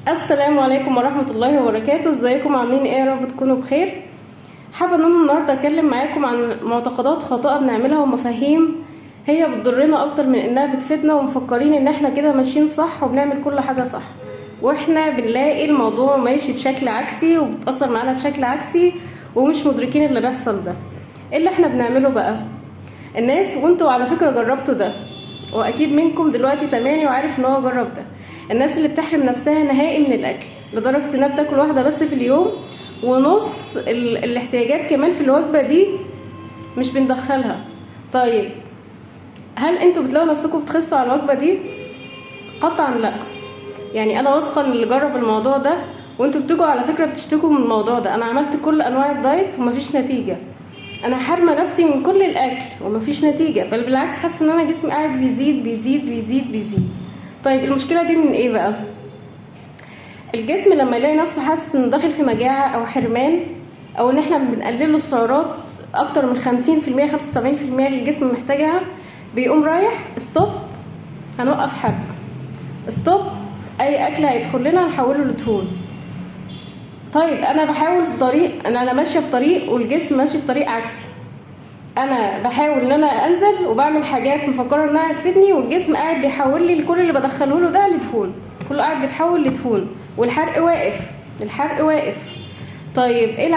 السلام عليكم ورحمة الله وبركاته. ازيكم عاملين ايه؟ يا رب تكونوا بخير. حابة ان انا النهاردة اتكلم معاكم عن معتقدات خاطئة بنعملها ومفاهيم هي بتضرنا اكتر من انها بتفيدنا، ومفكرين ان احنا كده ماشيين صح وبنعمل كل حاجة صح، واحنا بنلاقي الموضوع ماشي بشكل عكسي وبتأثر معانا بشكل عكسي ومش مدركين اللي بيحصل ده. ايه اللي احنا بنعمله بقى؟ الناس، وانتوا على فكرة جربتوا ده، واكيد منكم دلوقتي سامعني وعارف ان هو جرب ده. الناس اللي بتحرم نفسها نهائي من الاكل لدرجه انها بتاكل واحده بس في اليوم، ونص الاحتياجات كمان في الوجبه دي مش بندخلها. طيب، هل انتوا بتلاقوا نفسكم بتخسوا على الوجبه دي؟ قطعا لا. يعني انا واثقه ان اللي جرب الموضوع ده، وانتوا بتيجوا على فكره بتشتكوا من الموضوع ده، انا عملت كل انواع الدايت ومفيش نتيجه. انا حارمه نفسي من كل الاكل ومفيش نتيجه، بل بالعكس حاسه ان انا جسمي قاعد بيزيد بيزيد بيزيد بيزيد. طيب، المشكله دي من ايه بقى؟ الجسم لما يلاقي نفسه حاسس انه داخل في مجاعه او حرمان، او ان احنا بنقلله السعرات اكتر من 50% 75% اللي الجسم محتاجها، بيقوم رايح ستوب، هنوقف حرق، ستوب، اي اكل هيدخل لنا نحوله لدهون. طيب، انا بحاول في طريق، انا ماشيه في طريق والجسم ماشي في طريق عكسي. انا بحاول ان انا انزل وبعمل حاجات مفكره انها هتفيدني، والجسم قاعد بيحول لي كل اللي بدخله له ده لدهون، كله قاعد بيتحول لدهون، والحرق واقف، الحرق واقف. طيب، ايه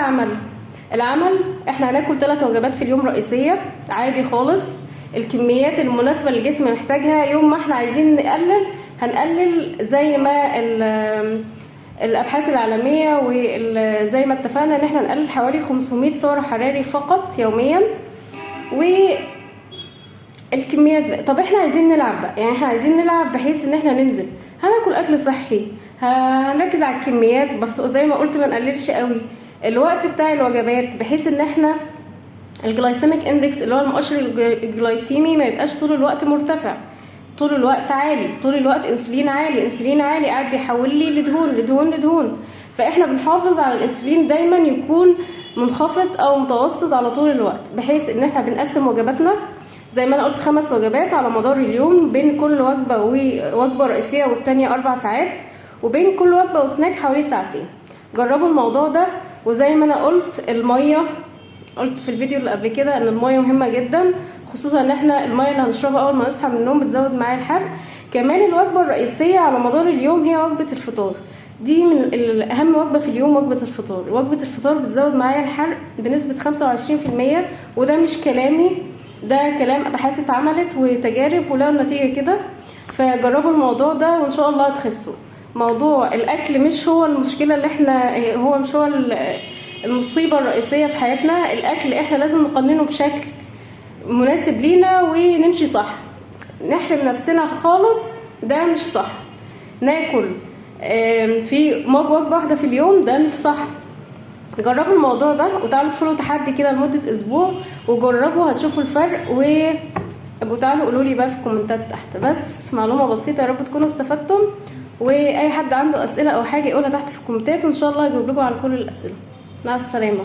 العمل؟ احنا هناكل 3 وجبات في اليوم رئيسيه عادي خالص، الكميات المناسبه اللي الجسم محتاجها. يوم ما احنا عايزين نقلل هنقلل، زي ما الابحاث العالميه وزي ما اتفقنا ان احنا نقلل حوالي 500 سعر حراري فقط يوميا. والكميات بقى، طب احنا عايزين نلعب بقى، يعني احنا عايزين نلعب بحيث ان احنا ننزل، هناكل اكل صحي، هنركز على الكميات بس زي ما قلت ما نقللش قوي الوقت بتاع الوجبات، بحيث ان احنا الجلايسيميك اندكس اللي هو المؤشر الجلايسيمي ما يبقاش طول الوقت مرتفع، طول الوقت عالي، طول الوقت انسولين عالي، انسولين عالي قاعد بيحول لي لدهون لدهون لدهون. فاحنا بنحافظ على الانسولين دايما يكون منخفض او متوسط على طول الوقت، بحيث ان احنا بنقسم وجباتنا زي ما انا قلت 5 وجبات على مدار اليوم، بين كل وجبه ووجبه رئيسيه والتانيه 4 ساعات، وبين كل وجبه وسناك حوالي 2 ساعات. جربوا الموضوع ده. وزي ما انا قلت، الميه، قلت في الفيديو اللي قبل كده ان الميه مهمه جدا، خصوصا ان احنا الميه اللي هنشربها اول ما نصحى من النوم بتزود معايا الحرق. كمان الوجبه الرئيسيه على مدار اليوم هي وجبه الفطار، دي من اهم وجبه في اليوم، وجبه الفطار. وجبه الفطار بتزود معايا الحرق بنسبه 25%، وده مش كلامي، ده كلام ابحاث اتعملت وتجارب ولقوا النتيجه كده. فجربوا الموضوع ده وان شاء الله هتخسوا. موضوع الاكل مش هو المشكله، اللي احنا هو مش هو المصيبه الرئيسيه في حياتنا. الاكل احنا لازم نقننه بشكل مناسب لينا ونمشي صح. نحرم نفسنا خالص ده مش صح. ناكل في وجبه واحده في اليوم ده مش صح. جربوا الموضوع ده وتعالوا ادخلوا تحدي كده لمده اسبوع وجربوا، هتشوفوا الفرق. وابقوا تعالوا قولوا لي بقى في الكومنتات تحت. بس معلومه بسيطه، يا رب تكونوا استفدتم. واي حد عنده اسئله او حاجه يقولها تحت في الكومنتات، وان شاء الله هجاوب لكم على كل الاسئله. مع السلامه.